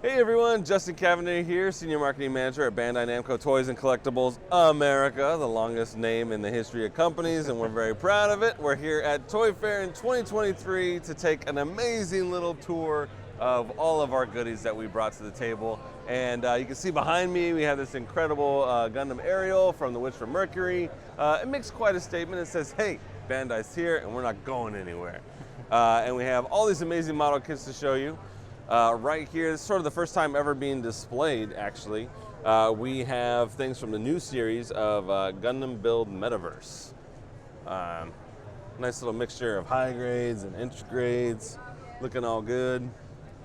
Hey everyone, Justin Cavender here, Senior Marketing Manager at Bandai Namco Toys and Collectibles America, the longest name in the history of companies, and we're very proud of it. We're here at Toy Fair in 2023 to take an amazing little tour of all of our goodies that we brought to the table. And you can see behind me, we have this incredible Gundam Aerial from The Witch from Mercury. It makes quite a statement. It says, hey, Bandai's here and we're not going anywhere. And we have all these amazing model kits to show you. Right here, it's sort of the first time ever being displayed, actually. We have things from the new series of Gundam Build Metaverse. Nice little mixture of high grades and inch grades, looking all good.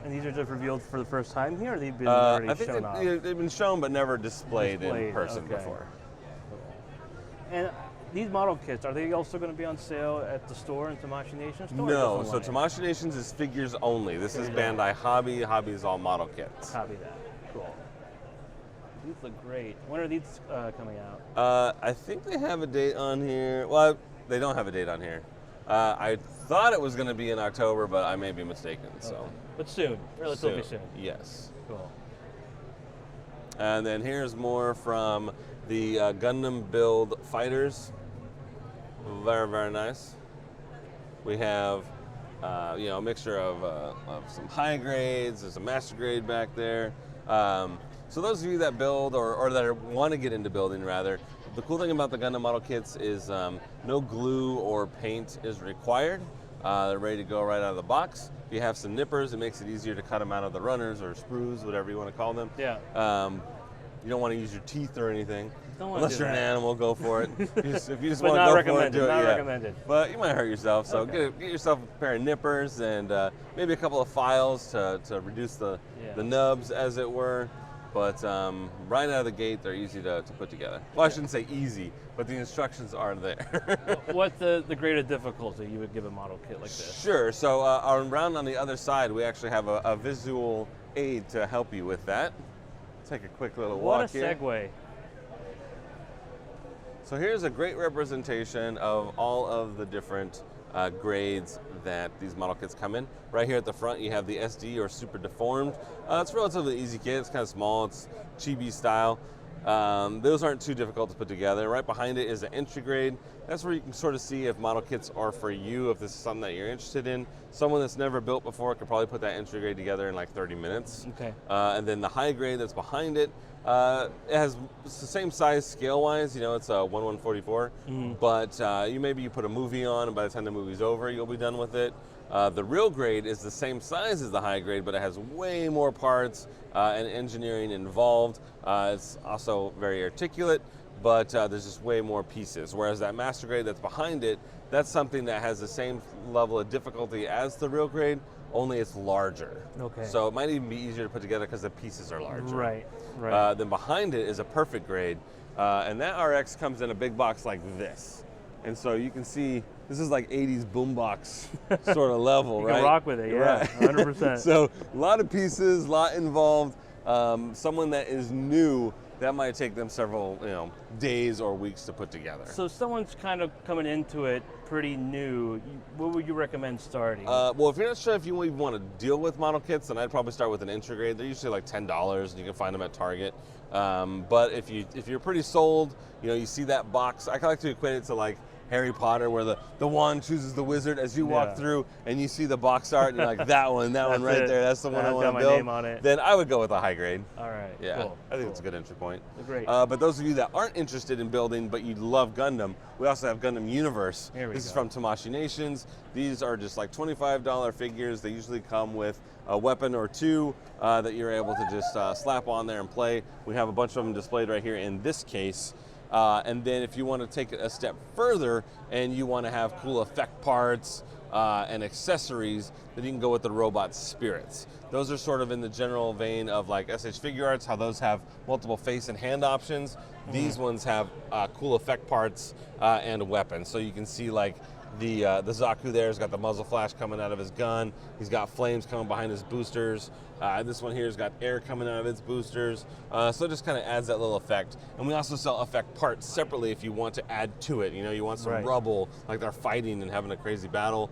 And these are just revealed for the first time here, or they've been already I think shown off? they've been shown but never displayed in person okay. before. And these model kits, are they also going to be on sale at the store in Tamashii Nation store? No, so Tamashii Nations is figures only. This is Bandai Hobby. Hobby is all model kits. Copy that. Cool. These look great. When are these coming out? I think they have a date on here. Well, they don't have a date on here. I thought it was going to be in October, but I may be mistaken. So, okay. But soon, relatively soon. Yes. Cool. And then here's more from the Gundam Build Fighters. Very, very nice. We have, a mixture of some high grades. There's a master grade back there. So those of you that build or that want to get into building, rather, the cool thing about the Gundam model kits is no glue or paint is required. They're ready to go right out of the box. If you have some nippers, it makes it easier to cut them out of the runners or sprues, whatever you want to call them. Yeah. You don't want to use your teeth or anything. Unless you're an animal, go for it. If you just but want not to go recommended, for it, do it. not Yeah. recommended. But you might hurt yourself, so Okay. get yourself a pair of nippers and maybe a couple of files to reduce the nubs, as it were. But right out of the gate, they're easy to put together. Well, I shouldn't say easy, but the instructions are there. What's the grade of difficulty you would give a model kit like this? Sure. So around on the other side, we actually have a visual aid to help you with that. Take a quick little walk here. What a segue. So here's a great representation of all of the different grades that these model kits come in. Right here at the front, you have the SD or super deformed. It's a relatively easy kit. It's kind of small. It's chibi style. Those aren't too difficult to put together. Right behind it is an entry grade. That's where you can sort of see if model kits are for you, if this is something that you're interested in. Someone that's never built before could probably put that entry grade together in like 30 minutes. Okay. And then the high grade that's behind it, it's the same size scale-wise. It's a 1/144. But maybe you put a movie on, and by the time the movie's over, you'll be done with it. The real grade is the same size as the high grade, but it has way more parts and engineering involved. It's also very articulate, but there's just way more pieces. Whereas that master grade that's behind it, that's something that has the same level of difficulty as the real grade, only it's larger. Okay. So it might even be easier to put together because the pieces are larger. Right. Then behind it is a perfect grade, and that RX comes in a big box like this. And so you can see, this is like 80s boombox sort of level, you right? can rock with it, yeah, Right. 100%. So a lot of pieces, a lot involved. Someone that is new, that might take them several days or weeks to put together. So someone's kind of coming into it pretty new. What would you recommend starting? Well, if you're not sure if you even want to deal with model kits, then I'd probably start with an entry grade. They're usually like $10, and you can find them at Target. But if you're pretty sold, you see that box. I like to equate it to like Harry Potter, where the wand chooses the wizard as you walk through, and you see the box art, and you're like, that one right there, that's the one I want to build. Got my name on it. Then I would go with a high grade. All right, Yeah, cool. I think it's a good entry point. Great. But those of you that aren't interested in building, but you love Gundam, we also have Gundam Universe. This is from Tamashii Nations. These are just like $25 figures. They usually come with a weapon or two that you're able to just slap on there and play. We have a bunch of them displayed right here in this case. And then if you want to take it a step further and you want to have cool effect parts and accessories, then you can go with the robot spirits. Those are sort of in the general vein of like SH Figure Arts, how those have multiple face and hand options. These ones have cool effect parts and weapons. So you can see like the Zaku there has got the muzzle flash coming out of his gun. He's got flames coming behind his boosters. This one here has got air coming out of its boosters. So it just kind of adds that little effect. And we also sell effect parts separately if you want to add to it. You want some rubble, like they're fighting and having a crazy battle.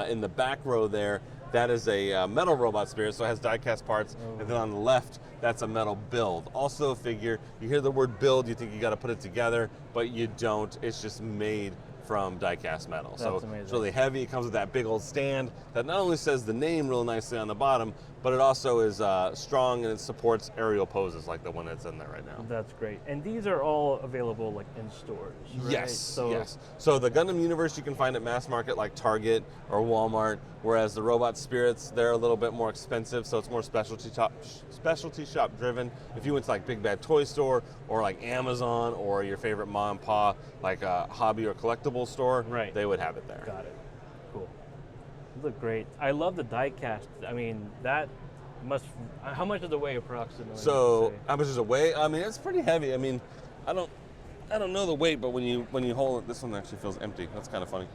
In the back row there, that is a metal robot spirit, so it has die-cast parts. And then on the left, that's a metal build. Also a figure, you hear the word build, you think you got to put it together, but you don't. It's just made from die-cast metal. That's so amazing. It's really heavy. It comes with that big old stand that not only says the name real nicely on the bottom, but it also is strong and it supports aerial poses like the one that's in there right now. That's great. And these are all available like in stores, right? Yes, yes. So the Gundam universe you can find at mass market like Target or Walmart, whereas the robot spirits, they're a little bit more expensive, so it's more specialty shop driven. If you went to like Big Bad Toy Store or like Amazon or your favorite mom and pop like a hobby or collectible store, right, they would have it there. Got it. Cool. They look great. I love the die cast. I mean, that must. How much does it weigh approximately? So how much does it weigh? I mean, it's pretty heavy. I mean, I don't know the weight, but when you hold it, this one actually feels empty. That's kind of funny.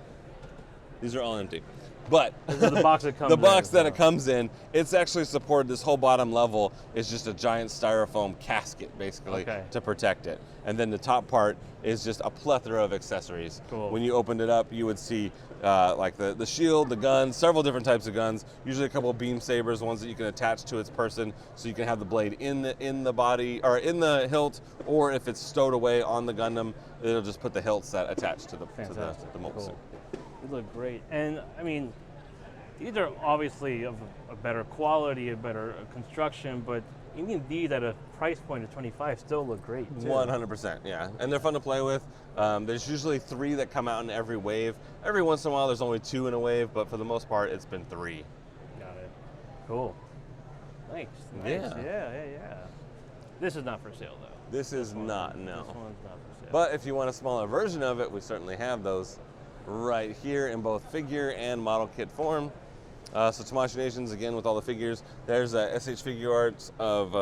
These are all empty. But the box that comes the box that it comes in, it's actually supported. This whole bottom level is just a giant styrofoam casket, basically, to protect it. And then the top part is just a plethora of accessories. Cool. When you opened it up, you would see like the shield, the guns, several different types of guns. Usually a couple of beam sabers, ones that you can attach to its person, so you can have the blade in the body or in the hilt, or if it's stowed away on the Gundam, it'll just put the hilts that attach to the mobile suit. They look great. And I mean, these are obviously of a better quality, a better construction, but even these at a price point of $25 still look great too. 100%, yeah. And they're fun to play with. There's usually 3 that come out in every wave. Every once in a while there's only 2 in a wave, but for the most part it's been 3. Got it. Cool. Nice. Yeah. This is not for sale though. This is not, no. This one's not for sale. But if you want a smaller version of it, we certainly have those right here in both figure and model kit form. So Tamashii Nations, again, with all the figures. There's SH Figure Arts of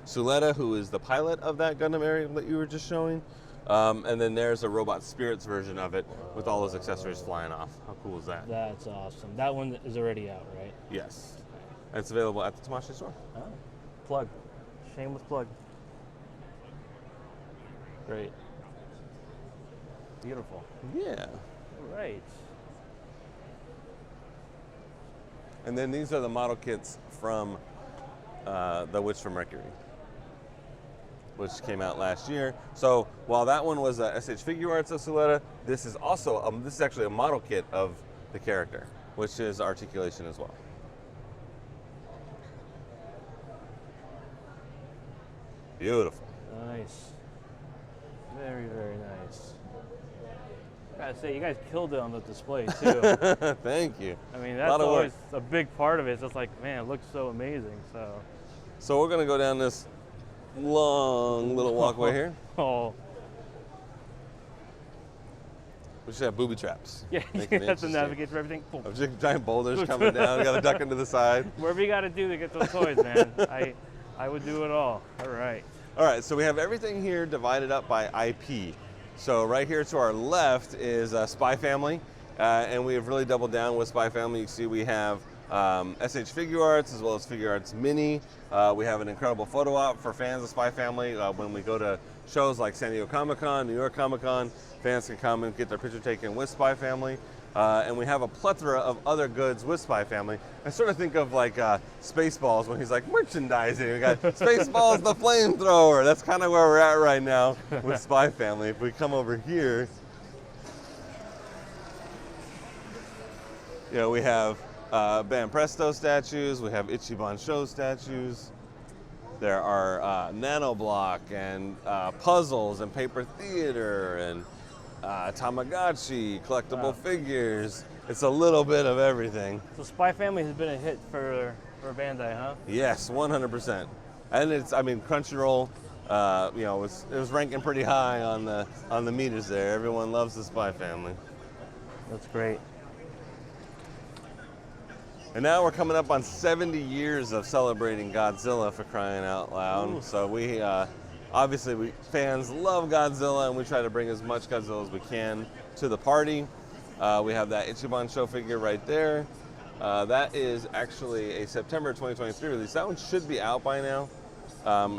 Suletta, who is the pilot of that Gundam area that you were just showing. And then there's a Robot Spirits version of it with all those accessories flying off. How cool is that? That's awesome. That one is already out, right? Yes. And it's available at the Tamashii store. Oh. Plug. Shameless plug. Great. Beautiful. Yeah. Right. And then these are the model kits from The Witch from Mercury, which came out last year. So while that one was SH Figure Arts of Suletta, this is also this is actually a model kit of the character, which is articulation as well. Beautiful. Nice. Very, very nice. I gotta say, you guys killed it on the display too. Thank you. I mean, that's always a big part of it. It's just like, man, it looks so amazing. So we're gonna go down this long little walkway here. Oh. We should have booby traps. Yeah, you have to navigate through everything. Of just giant boulders coming down. You gotta duck into the side. Whatever you gotta do to get those toys, man. I would do it all. All right. All right, so we have everything here divided up by IP. So right here to our left is Spy Family, and we have really doubled down with Spy Family. You see we have SH Figure Arts as well as Figure Arts Mini. We have an incredible photo op for fans of Spy Family. When we go to shows like San Diego Comic-Con, New York Comic-Con, fans can come and get their picture taken with Spy Family. And we have a plethora of other goods with Spy Family. I sort of think of like Spaceballs when he's like merchandising. We got Spaceballs the flamethrower. That's kind of where we're at right now with Spy Family. If we come over here, you know, we have Bam Presto statues. We have Ichiban Show statues. There are Nanoblock and puzzles and paper theater and Tamagotchi, collectible figures. It's a little bit of everything. So Spy Family has been a hit for Bandai, huh? Yes, 100%. And it's, I mean, Crunchyroll, you know, it was ranking pretty high on the meters there. Everyone loves the Spy Family. That's great. And now we're coming up on 70 years of celebrating Godzilla, for crying out loud. Ooh. So we obviously, fans love Godzilla, and we try to bring as much Godzilla as we can to the party. We have that Ichiban Show figure right there. That is actually a September 2023 release. That one should be out by now,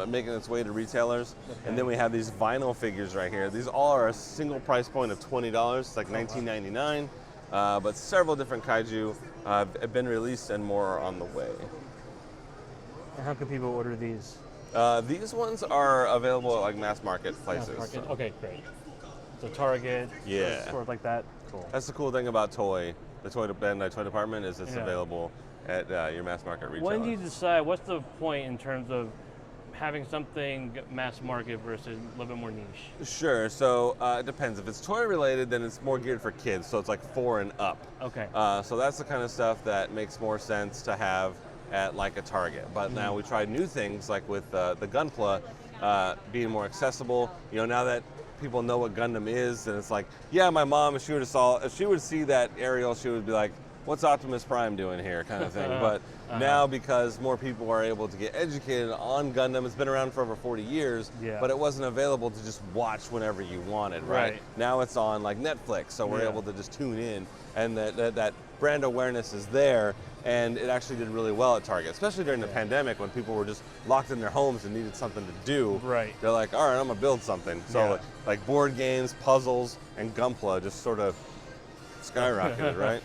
making its way to retailers. Okay. And then we have these vinyl figures right here. These all are a single price point of $20. It's like $19.99. but several different kaiju have been released and more are on the way. And how can people order these? These ones are available at like mass market places. Mass market? Okay, great. So Target, stores like that. Cool. That's the cool thing about the Bandai toy department is it's available at your mass market retailer. When do you decide, what's the point in terms of having something mass market versus a little bit more niche? Sure, so it depends. If it's toy related, then it's more geared for kids, so it's like 4 and up. Okay. So that's the kind of stuff that makes more sense to have at like a Target. But now we tried new things like with the Gunpla being more accessible. You know, now that people know what Gundam is, and it's like, yeah, my mom, if she would see that aerial, she would be like, what's Optimus Prime doing here, kind of thing. But now, because more people are able to get educated on Gundam, it's been around for over 40 years, but it wasn't available to just watch whenever you wanted, right? Now it's on like Netflix, so we're able to just tune in, and that brand awareness is there, and it actually did really well at Target, especially during the pandemic when people were just locked in their homes and needed something to do. Right. They're like, all right, I'm gonna build something. So like board games, puzzles, and Gunpla just sort of skyrocketed, right?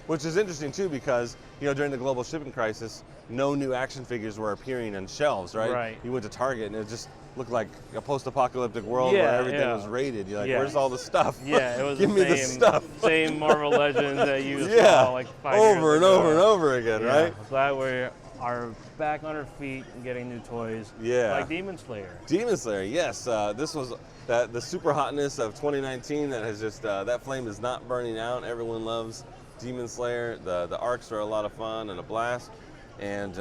Which is interesting too, because during the global shipping crisis, no new action figures were appearing on shelves, right? Right. You went to Target and it just looked like a post-apocalyptic world where everything was rated. You're like, where's all the stuff? Yeah, it was Give me the stuff. Same Marvel Legends that you saw like 5 years ago. Over and over and over again, right? Glad we are back on our feet and getting new toys. Like Demon Slayer. Demon Slayer, yes. This was the super hotness of 2019 that has just, that flame is not burning out. Everyone loves Demon Slayer. The arcs are a lot of fun and a blast, and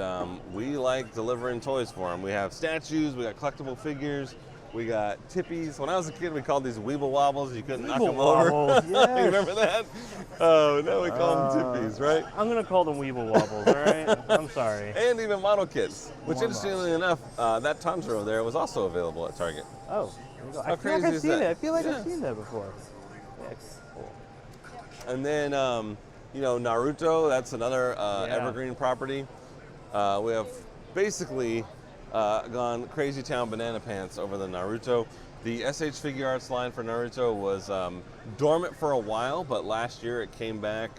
we like delivering toys for them. We have statues, we got collectible figures, we got tippies. When I was a kid, we called these Weeble Wobbles. You couldn't knock them over. Yes. You remember that? Oh, now we call them tippies, right? I'm gonna call them Weeble Wobbles. All right. I'm sorry. And even model kits, which interestingly enough, that Tanjiro there was also available at Target. Oh, there you go. How crazy is that? I feel like I've seen that before. Yeah, cool. And then, Naruto, that's another evergreen property. We have basically gone crazy town banana pants over the Naruto. The SH Figure Arts line for Naruto was dormant for a while, but last year it came back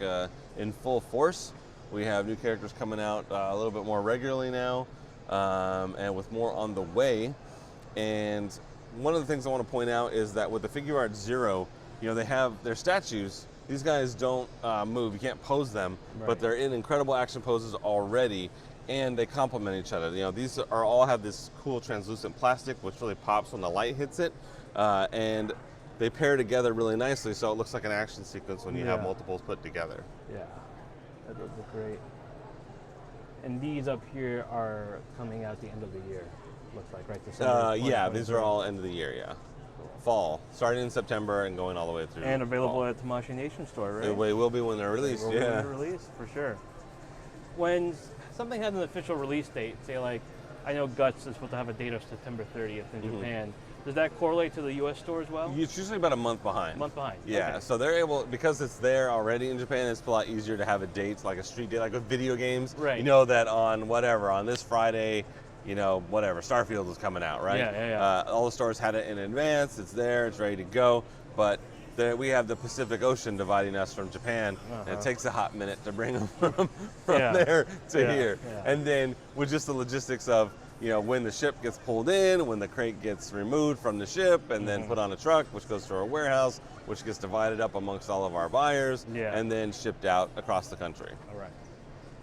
in full force. We have new characters coming out a little bit more regularly now, and with more on the way. And one of the things I want to point out is that with the Figure Arts Zero, they have their statues. These guys don't move. You can't pose them, but they're in incredible action poses already, and they complement each other. These all have this cool translucent plastic, which really pops when the light hits it, and they pair together really nicely, so it looks like an action sequence when you have multiples put together. Yeah, that does look great. And these up here are coming out at the end of the year, looks like, right? Yeah, these are all end of the year, fall, starting in September and going all the way through. And available fall. at Tamashii Nation store, right? It will be when they're released, When they're released, for sure. When something has an official release date, say like, I know Guts is supposed to have a date of September 30th in Japan. Does that correlate to the U.S. store as well? It's usually about a month behind. A month behind. Yeah, okay. So they're able, because it's there already in Japan, it's a lot easier to have a date, like a street date, like with video games. Right. You know that on this Friday, whatever, Starfield is coming out, right? Yeah. All the stores had it in advance. It's there. It's ready to go. But we have the Pacific Ocean dividing us from Japan, and it takes a hot minute to bring them from there to here. Yeah. And then with just the logistics of, when the ship gets pulled in, when the crate gets removed from the ship and then put on a truck, which goes to our warehouse, which gets divided up amongst all of our buyers, and then shipped out across the country. All right.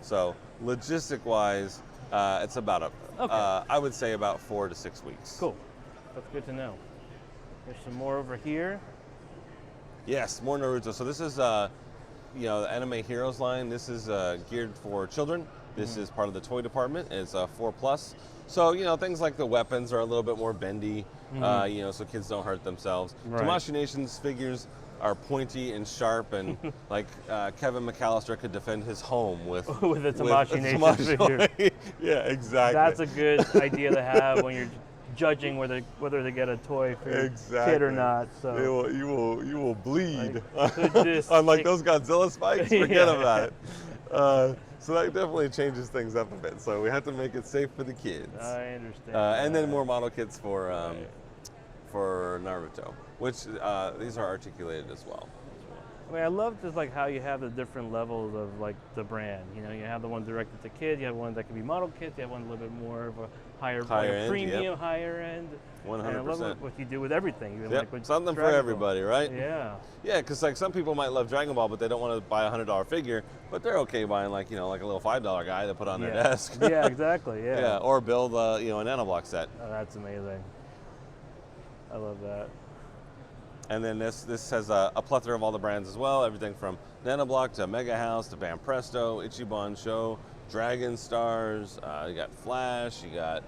So logistic-wise, it's about I would say about 4 to 6 weeks. Cool. That's good to know. There's some more over here. Yes, more Naruto. So this is, the Anime Heroes line. This is geared for children. This is part of the toy department. It's 4+. So, things like the weapons are a little bit more bendy, so kids don't hurt themselves. Right. Tamashii Nation's figures are pointy and sharp, and like Kevin McAllister could defend his home with a Tamashii Nation figure. Yeah, exactly. That's a good idea to have when you're judging whether to get a toy for your kid or not. So you will bleed. Like, Unlike those Godzilla spikes, forget about it. So that definitely changes things up a bit. So we have to make it safe for the kids. I understand. And then more model kits for Naruto, which these are articulated as well. I mean, I love just like how you have the different levels of like the brand. You know, you have the one directed to kids, you have one that can be model kits, you have one a little bit more of a higher end, premium, yep. higher end. 100%. And I love what you do with everything. Even Yep. like with Something for Dragon Ball. everybody, right? Yeah. Yeah, because like some people might love Dragon Ball, but they don't want to buy a $100 figure, but they're okay buying like like a little $5 guy to put on their desk. Yeah, exactly. Yeah. Yeah, or build a nanoblock set. Oh, that's amazing. I love that. And then this has a plethora of all the brands as well. Everything from Nanoblock to Mega House to Bam Presto, Ichiban Show, Dragon Stars. You got Flash. You got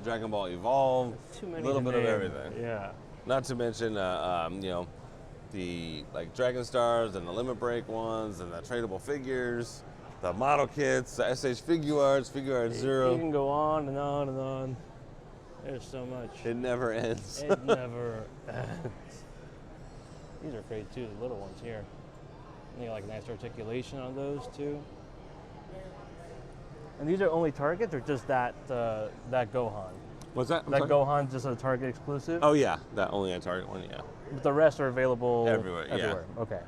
Dragon Ball Evolve. Too many. A little bit of everything. Yeah. Not to mention, the like Dragon Stars and the Limit Break ones and the tradable figures, the model kits, the SH Figure Arts Zero. You can go on and on and on. There's so much. It never ends. It never ends. These are great too, the little ones here. And they got like nice articulation on those too. And these are only Targets or just that Gohan? What's that? That Gohan's just a Target exclusive? Oh yeah, that only a Target one, yeah. But the rest are available everywhere. Yeah. Okay.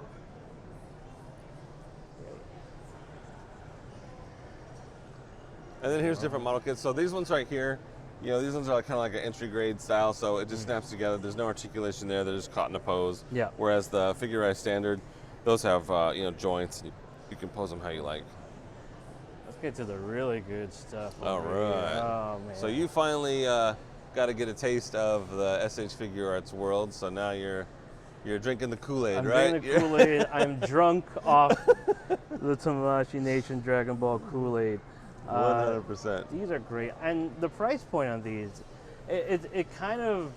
And then here's different model kits. So these ones right here, these ones are kind of like an entry grade style, so it just snaps together. There's no articulation there. They're just caught in a pose. Yeah. Whereas the figurized standard, those have joints. You can pose them how you like. Let's get to the really good stuff. All right. Oh man. So you finally got to get a taste of the SH Figure Arts world. So now you're drinking the Kool-Aid, right? I'm drinking the Kool-Aid. I'm drunk off the Tamashii Nation Dragon Ball Kool-Aid. 100%. These are great, and the price point on these, it kind of,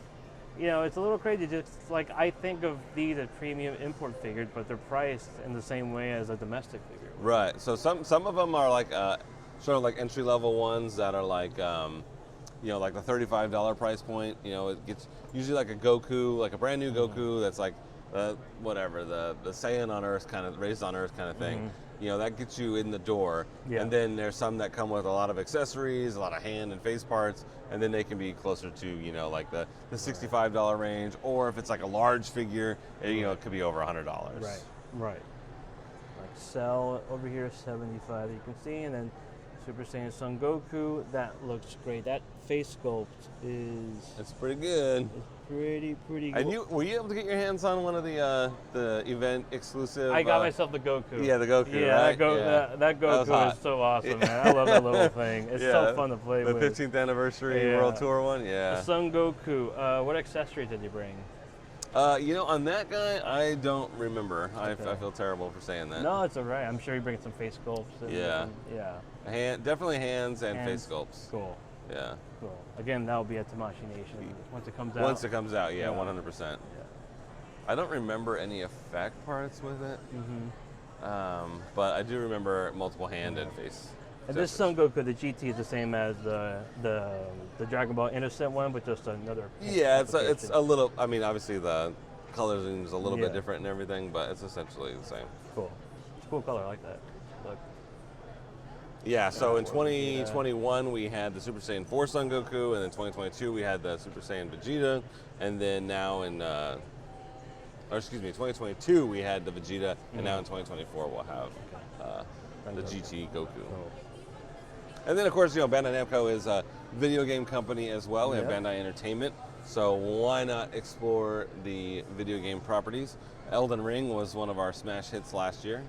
it's a little crazy. Just like I think of these as premium import figures, but they're priced in the same way as a domestic figure. Right. So some of them are like sort of like entry level ones that are like like the $35 price point. It gets usually like a Goku, like a brand new Goku that's like whatever the Saiyan on Earth kind of raised on Earth kind of thing. That gets you in the door. Yeah. And then there's some that come with a lot of accessories, a lot of hand and face parts, and then they can be closer to, like the $65 range, or if it's like a large figure, it could be over $100. Right. Like Cell over here, 75 you can see, and then Super Saiyan Son Goku, that looks great. That face sculpt is... It's pretty good. It's pretty good. And were you able to get your hands on one of the event exclusive? I got myself the Goku. Yeah, the Goku, yeah, right? That Goku is so awesome, man. I love that little thing. It's so fun to play with. The 15th anniversary World Tour one, yeah. The Son Goku. What accessories did you bring? On that guy, I don't remember. Okay. I feel terrible for saying that. No, it's all right. I'm sure you bring some face sculpts. Definitely hands and face sculpts. Cool. Yeah. Cool. Again, that will be at Tamashii Nation once it comes out. Once it comes out, 100%. Yeah. I don't remember any effect parts with it, but I do remember multiple hand and face. And this Son Goku, the GT, is the same as the Dragon Ball Innocent one, but just another. Yeah, it's a little. I mean, obviously the coloring is a little bit different and everything, but it's essentially the same. Cool. It's a cool color. I like that. Look. Yeah. So in 2021 we had the Super Saiyan 4 Son Goku, and in 2022 we had the Super Saiyan Vegeta, and then now in 2022 we had the Vegeta, and now in 2024 we'll have the GT Goku. Cool. And then, of course, Bandai Namco is a video game company as well. We have Bandai Entertainment, so why not explore the video game properties? Elden Ring was one of our smash hits last year.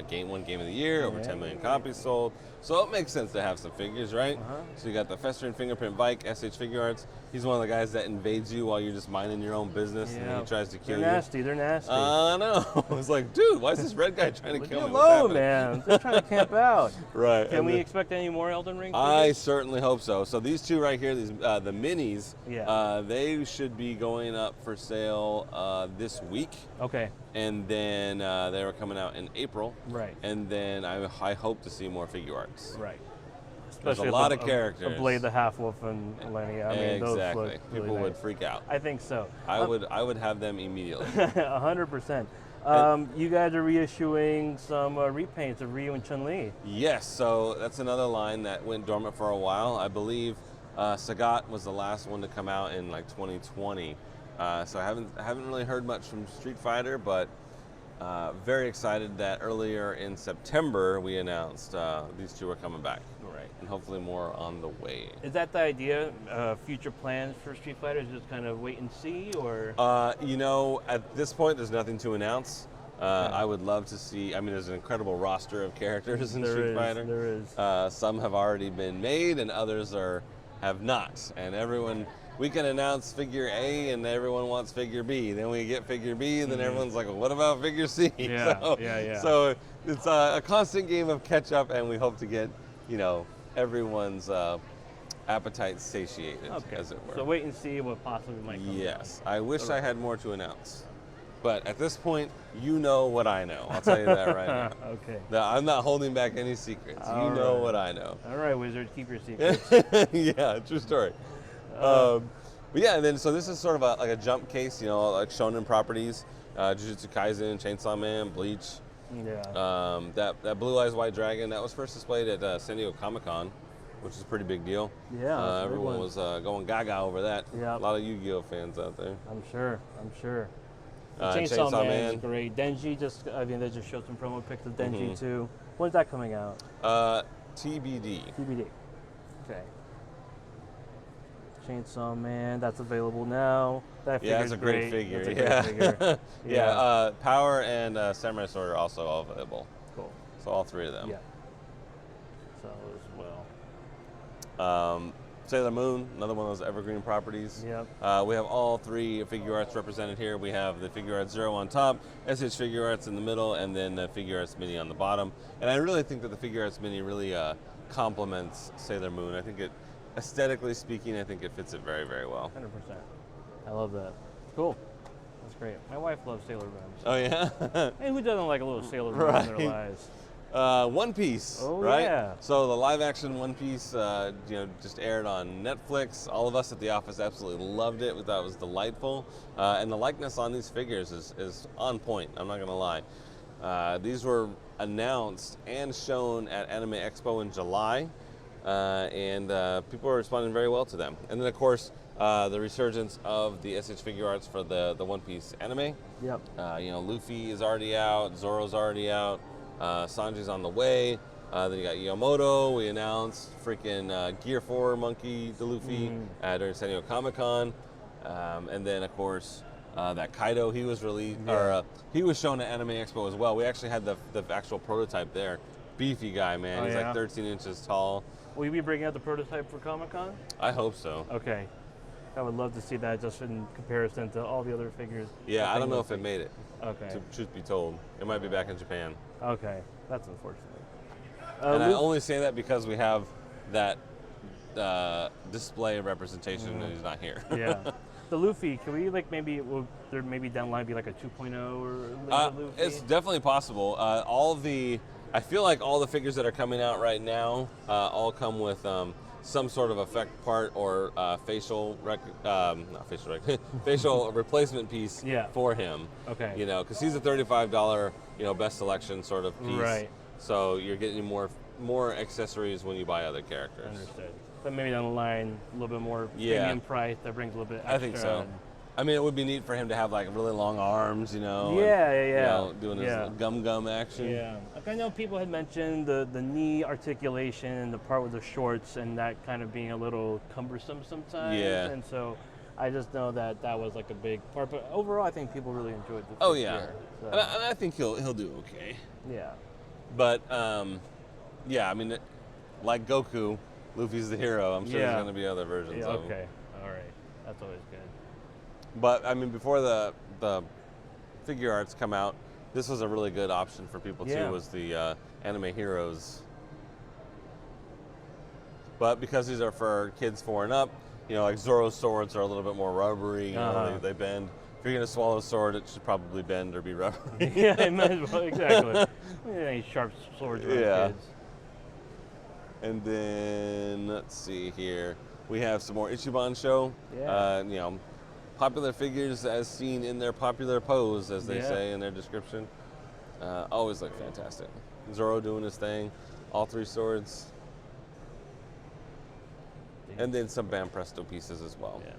Game of the year, over 10 million copies sold. So it makes sense to have some figures, right? So you got the Festering Fingerprint Bike, SH Figure Arts. He's one of the guys that invades you while you're just minding your own business, and then he tries to kill you. They're nasty. I know. I was like, dude, why is this red guy trying to kill me? Leave man. They're trying to camp out. Right. Can we expect any more Elden Ring figures? I certainly hope so. So these two right here, these the minis, they should be going up for sale this week. Okay. And then they were coming out in April. Right. And then I hope to see more figure arts. Right. There's a lot of characters. A Blade the Half-Wolf and Lenny. I mean, those look really People would freak out. I think so. I would have them immediately. 100%. You guys are reissuing some repaints of Ryu and Chun-Li. Yes, so that's another line that went dormant for a while. I believe Sagat was the last one to come out in like 2020. So I haven't really heard much from Street Fighter, but very excited that earlier in September we announced these two are coming back. Right. And hopefully more on the way. Is that the idea? Future plans for Street Fighter? Is just kind of wait and see, or? You know, at this point, there's nothing to announce. I would love to see. I mean, there's an incredible roster of characters in Street Fighter. There is. Some have already been made, and others have not. And everyone, we can announce figure A, and everyone wants figure B. Then we get figure B, and then everyone's like, well, "What about figure C?" Yeah, so, yeah. So it's a constant game of catch up, and we hope to get, everyone's appetite satiated, as it were. So wait and see what possibly might come. Yes, I wish I had more to announce. But at this point, you know what I know. I'll tell you that right now. Okay. I'm not holding back any secrets. You know what I know. All right, Wizard, keep your secrets. Yeah, true story. But yeah, and then so this is sort of like a jump case, like shonen properties, Jujutsu Kaisen, Chainsaw Man, Bleach. Yeah. That Blue Eyes White Dragon, that was first displayed at San Diego Comic-Con, which is a pretty big deal. Yeah. Everyone was going gaga over that. Yeah. A lot of Yu-Gi-Oh fans out there. I'm sure. Chainsaw Man is great. Denji they just showed some promo pics of Denji too. When's that coming out? TBD. Okay. Chainsaw Man, that's available now. That it's a great figure. That's a great figure. Yeah. Power and Samurai Sword are also all available. Cool. So all three of them. Yeah. So as well. Sailor Moon, another one of those evergreen properties. Yep. We have all three figure arts represented here. We have the Figure Arts Zero on top, SH Figure Arts in the middle, and then the Figure Arts Mini on the bottom. And I really think that the Figure Arts Mini really complements Sailor Moon. I think it, aesthetically speaking, I think it fits it very, very well. 100%. I love that. Cool. That's great. My wife loves Sailor Moon. Oh, yeah? Hey, who doesn't like a little Sailor Moon in their lives? One Piece, right? Yeah. So the live-action One Piece, just aired on Netflix. All of us at the office absolutely loved it. We thought it was delightful, and the likeness on these figures is on point. I'm not gonna lie. These were announced and shown at Anime Expo in July, and people are responding very well to them. And then, of course, the resurgence of the SH Figure Arts for the One Piece anime. Yep. Luffy is already out. Zoro's already out. Sanji's on the way. Then you got Yamamoto. We announced freaking Gear 4 Monkey the Luffy during San Diego Comic-Con. And then, of course, that Kaido, he was released, or he was shown at Anime Expo as well. We actually had the actual prototype there. Beefy guy, man. He's like 13 inches tall. Will you be bringing out the prototype for Comic-Con? I hope so. Okay. I would love to see that just in comparison to all the other figures. Yeah, I don't know if it made it. Okay. Truth be told. It might be back in Japan. Okay. That's unfortunate. And I only say that because we have that display representation and he's not here. Yeah. The Luffy, can we will there maybe down the line be like a 2.0 or Luffy? It's definitely possible. I feel like all the figures that are coming out right now all come with some sort of effect part or facial replacement piece for him. Okay. Because he's a $35 best selection sort of piece. Right. So you're getting more accessories when you buy other characters. Understood. But maybe down the line, a little bit more premium price that brings a little bit extra. I think so. I mean, it would be neat for him to have like really long arms, Yeah. Doing his gum action. Yeah. Like I know people had mentioned the knee articulation and the part with the shorts and that kind of being a little cumbersome sometimes. Yeah. And so I just know that was like a big part. But overall, I think people really enjoyed the Oh, yeah. So. And I think he'll do okay. Yeah. But, I mean, like Goku, Luffy's the hero. I'm sure there's going to be other versions of him. Okay. All right. That's always good. But, I mean, before the figure arts come out, this was a really good option for people, too, was the anime heroes. But because these are for kids 4 and up, like Zoro's swords are a little bit more rubbery. They bend. If you're going to swallow a sword, it should probably bend or be rubbery. Yeah, it might as well. Exactly. Any sharp swords around kids. And then, let's see here. We have some more Ichiban show. Yeah. Popular figures as seen in their popular pose, as they say in their description. Always look fantastic. Zoro doing his thing. All 3 swords. And then some Bam Presto pieces as well. Yeah.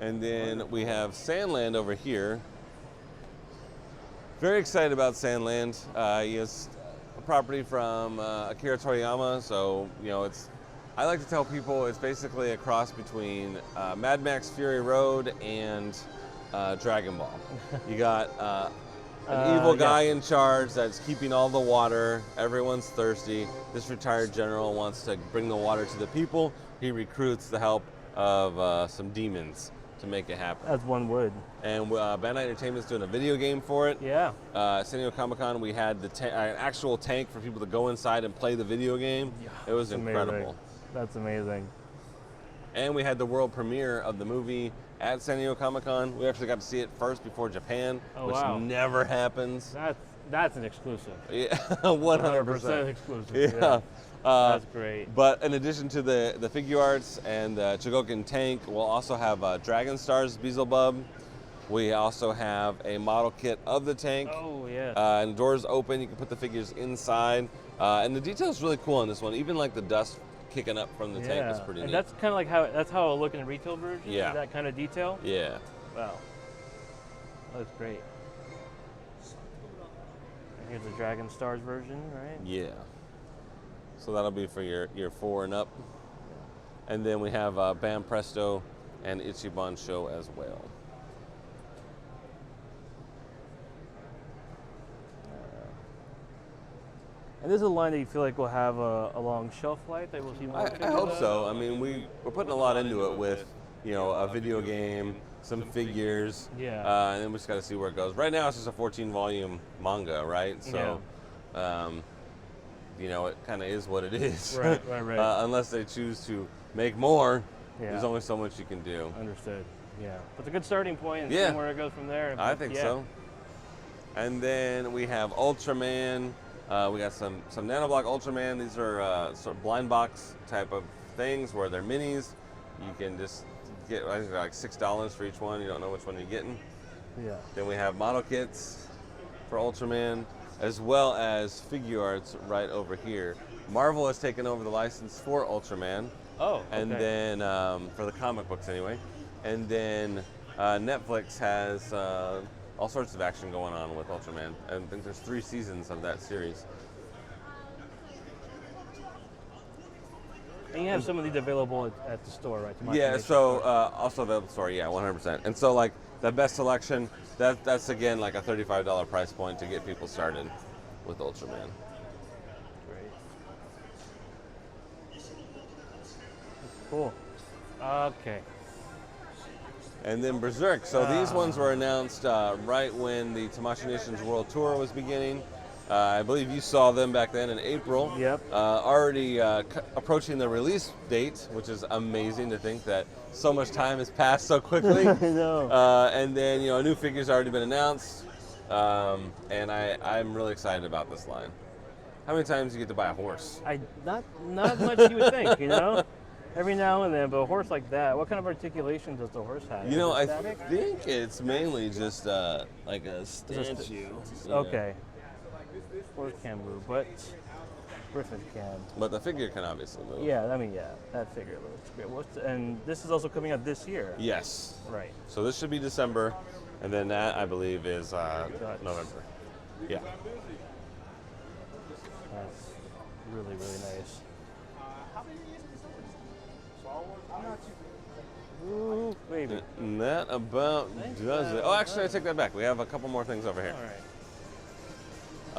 And then we have Sandland over here. Very excited about Sandland. He is a property from Akira Toriyama, so I like to tell people it's basically a cross between Mad Max Fury Road and Dragon Ball. You got an evil guy in charge that's keeping all the water. Everyone's thirsty. This retired general wants to bring the water to the people. He recruits the help of some demons to make it happen. As one would. And Bandai Entertainment's doing a video game for it. Yeah. San Diego Comic-Con, we had an actual tank for people to go inside and play the video game. Yeah, it was incredible. Amazing. That's amazing. And we had the world premiere of the movie at San Diego Comic-Con. We actually got to see it first before Japan, which never happens. That's an exclusive. Yeah, 100% exclusive. Yeah. That's great. But in addition to the figure arts and the Chogokin tank, we'll also have Dragon Star's Beelzebub. We also have a model kit of the tank. Oh, yeah. And the doors open, you can put the figures inside. And the detail's really cool on this one. Even like the dust kicking up from the tank is pretty neat. And that's kind of like how it'll look in the retail version? Yeah. That kind of detail? Yeah. Wow. That's great. And here's the Dragon Stars version, right? Yeah. So that'll be for your 4 and up. And then we have Bam Presto and Ichiban Show as well. And this is a line that you feel like will have a long shelf life that we'll see more. I hope so. I mean, we're putting a lot into it with, a video game, some figures. Yeah. And then we just got to see where it goes. Right now, it's just a 14-volume manga, right? So, it kind of is what it is. Right. Unless they choose to make more, Yeah. there's only so much you can do. Understood. Yeah. But it's a good starting point and Yeah. seeing where it goes from there. I think so. And then we have Ultraman. We got some nanoblock Ultraman. These are sort of blind box type of things where they're minis. You can just get, I think they're like $6 for each one. You don't know which one you're getting. Yeah. Then we have model kits for Ultraman, as well as figure arts right over here. Marvel has taken over the license for Ultraman. Oh, okay. And then, for the comic books anyway. And then Netflix has all sorts of action going on with Ultraman. And I think there's 3 seasons of that series. And you have some of these available at the store, right? Yeah, so also available at the store, yeah, 100%. And so like the best selection, that's again like a $35 price point to get people started with Ultraman. Great. Cool. Okay. And then Berserk. So these ones were announced right when the Tamashii Nations World Tour was beginning. I believe you saw them back then in April. Yep. Already approaching the release date, which is amazing to think that so much time has passed so quickly. I know. And then a new figure's already been announced, and I'm really excited about this line. How many times do you get to buy a horse? Not much you would think, Every now and then, but a horse like that, what kind of articulation does the horse have? I think it's mainly just like a statue. Okay. Horse can move, but Griffin can. But the figure can obviously move. Yeah, that figure looks great. And this is also coming out this year. Yes. Right. So this should be December, and then that I believe is November. Yeah. That's really, really nice. Ooh, baby. And that about does it. Oh, actually, I take that back. We have a couple more things over here. All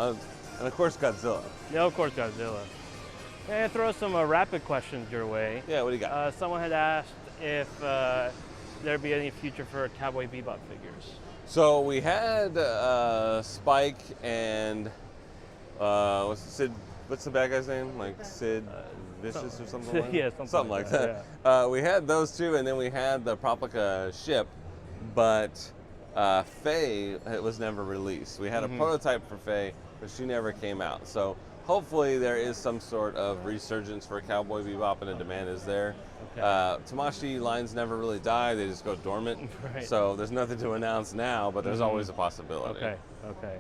right. And of course, Godzilla. Yeah, of course, Godzilla. Yeah, throw some rapid questions your way. Yeah, what do you got? Someone had asked if there'd be any future for Cowboy Bebop figures. So we had Spike and Sid. What's the bad guy's name? Like Sid Vicious or something like that? Yeah, something like that. Yeah. We had those two, and then we had the Proplica ship, but Faye was never released. We had a prototype for Faye, but she never came out. So hopefully there is some sort of resurgence for Cowboy Bebop, and the demand is there. Okay. Tamashii lines never really die; they just go dormant. Right. So there's nothing to announce now, but there's always a possibility. Okay.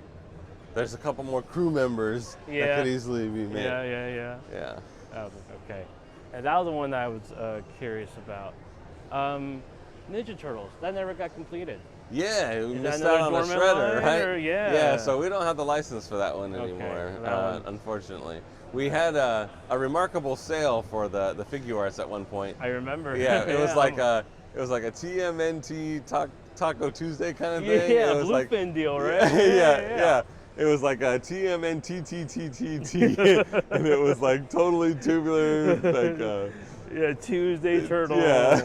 There's a couple more crew members that could easily be made. Yeah. Oh, okay. And that was the one that I was curious about. Ninja Turtles. That never got completed. Yeah, we Is missed that out on the another shredder, dormant line, right? or- yeah. Yeah, so we don't have the license for that one Okay, anymore, for that one. unfortunately. We had a remarkable sale for the figure arts at one point. I remember. Yeah, it was Yeah, like a TMNT Taco Tuesday kind of thing. Yeah, it was like, bluefin deal, right? yeah. It was like a TMNTTTTT, and it was like totally tubular, like. Yeah, Tuesday Turtle. Yeah.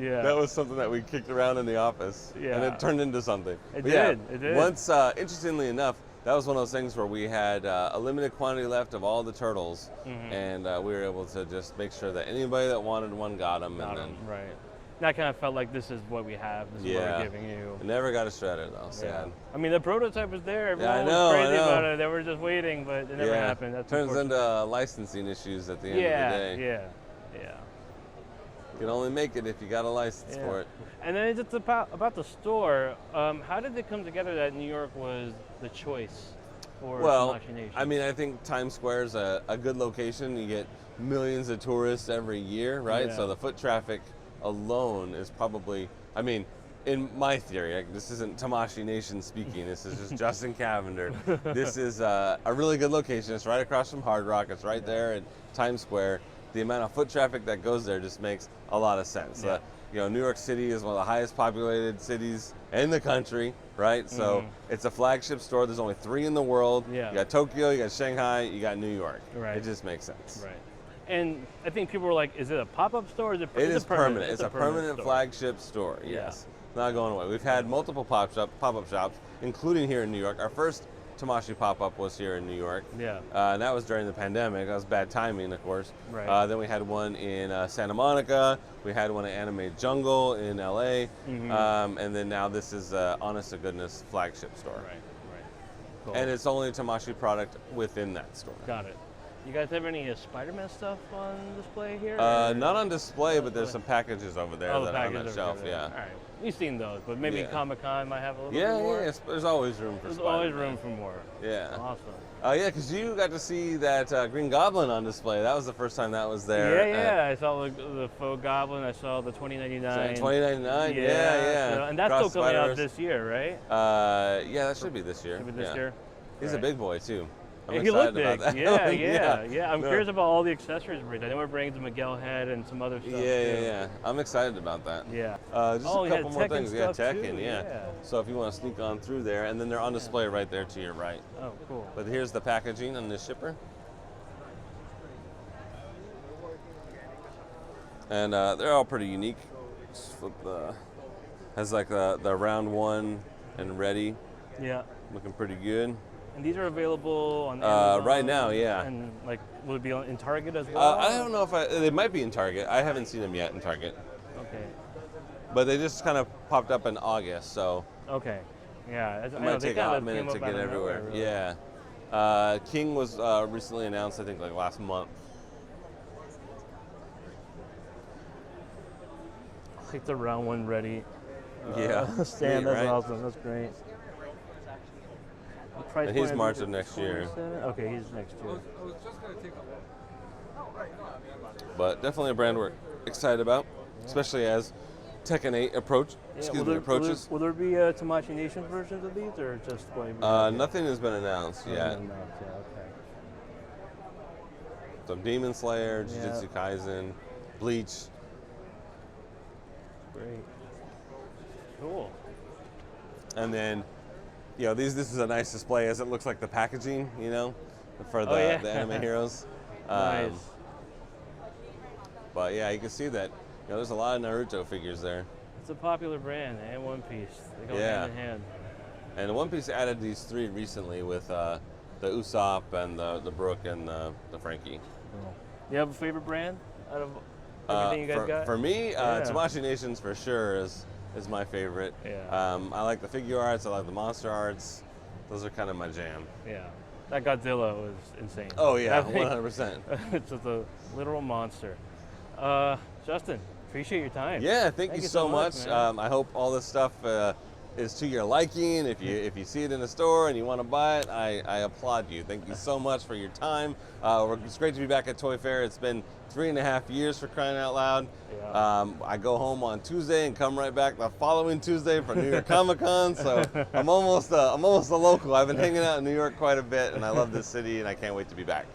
Yeah. That was something that we kicked around in the office. Yeah. And it turned into something. It But did, it did. Once, interestingly enough, that was one of those things where we had a limited quantity left of all the turtles, and we were able to just make sure that anybody that wanted one got them. Got and 'em, then, right. And I kind of felt like this is what we have. This is what we're giving you. I never got a shredder though. Sad. I mean, the prototype was there. Everyone I was know, crazy I know. about it. They were just waiting, but it never happened. That's Turns unfortunate. into licensing issues at the end of the day. Yeah. You can only make it if you got a license Yeah. for it. And then it's about the store. How did it come together that New York was the choice for Tamashii Nation? I mean, I think Times Square is a good location. You get millions of tourists every year, right? Yeah. So the foot traffic alone is probably, I mean, in my theory, this isn't Tamashii Nation speaking, this is just Justin Cavender. This is a really good location. It's right across from Hard Rock. It's right there at Times Square. The amount of foot traffic that goes there just makes a lot of sense. Yeah. New York City is one of the highest populated cities in the country, right? So it's a flagship store. There's only 3 in the world. Yeah. You got Tokyo, you got Shanghai, you got New York. Right. It just makes sense. Right. And I think people were like, is it a pop-up store? Or is it It is permanent. It's a permanent store. flagship store, Yeah. yes. It's not going away. We've had multiple pop-up shops, including here in New York. Our first Tamashii pop-up was here in New York. Yeah. And that was during the pandemic. That was bad timing, of course. Right. Then we had one in Santa Monica. We had one at Anime Jungle in LA. And then now this is honest to goodness flagship store. Right. Cool. And it's only a Tamashii product within that store. Got it. You guys have any Spider-Man stuff on display here? Not on display, but there's some packages over there that are on that shelf. There. Yeah. All right. We've seen those, but maybe Comic-Con might have a little bit Yeah, more. yeah. There's always room for There's Spider-Man. always room for more. Yeah. Awesome. Yeah, because you got to see that Green Goblin on display. That was the first time that was there. Yeah. I saw the faux Goblin. I saw the 2099. 2099. Yeah. So, and that's Across still coming out Spider-Verse. this year, right? Yeah, that should be this year. Should be this year. He's a big boy too. I'm Yeah, he looked excited big. about that. Yeah. I'm curious about all the accessories we bring. I know we're bringing the Miguel head and some other stuff. Yeah. I'm excited about that. Yeah. Just a you had couple more Tekken things. Yeah, stuff, Tekken. too. Yeah. So if you want to sneak on through there, and then they're on display right there to your right. Oh, cool. But here's the packaging on the shipper. And they're all pretty unique. Just flip has like the round one and ready. Yeah. Looking pretty good. And these are available on Amazon? Right now, yeah. And like, will it be in Target as well? I don't know if they might be in Target. I haven't seen them yet in Target. Okay. But they just kind of popped up in August, so Okay. Yeah. it might take a hot minute to get everywhere. Really. Yeah. King was recently announced, I think, like last month. I like the round one ready. Neat, Stand, that's right? awesome. That's great. And he's March of next year. Okay, he's next year. But definitely a brand we're excited about, especially as Tekken 8 approaches. Will there be Tamashii Nation versions of these, or just going? Nothing has been announced yet. Okay. So Demon Slayer, Jujutsu Kaisen, Bleach. Great. Cool. And then, this is a nice display as it looks like the packaging, for the anime heroes. Nice. But yeah, you can see that. There's a lot of Naruto figures there. It's a popular brand, and One Piece. They go hand in hand. And One Piece added these 3 recently with the Usopp and the Brook and the Frankie. Cool. You have a favorite brand out of everything you guys got? For me, Tamashii Nations for sure is my favorite. Yeah. I like the figure arts. I like the monster arts. Those are kind of my jam. Yeah. That Godzilla was insane. Oh yeah, That thing- 100%. It's just a literal monster. Justin, appreciate your time. Yeah, thank you so much. man. I hope all this stuff is to your liking, if you see it in the store and you want to buy it, I applaud you. Thank you so much for your time. It's great to be back at Toy Fair. It's been 3.5 years, for crying out loud. Yeah. I go home on Tuesday and come right back the following Tuesday for New York Comic Con. So I'm almost a local. I've been hanging out in New York quite a bit, and I love this city, and I can't wait to be back.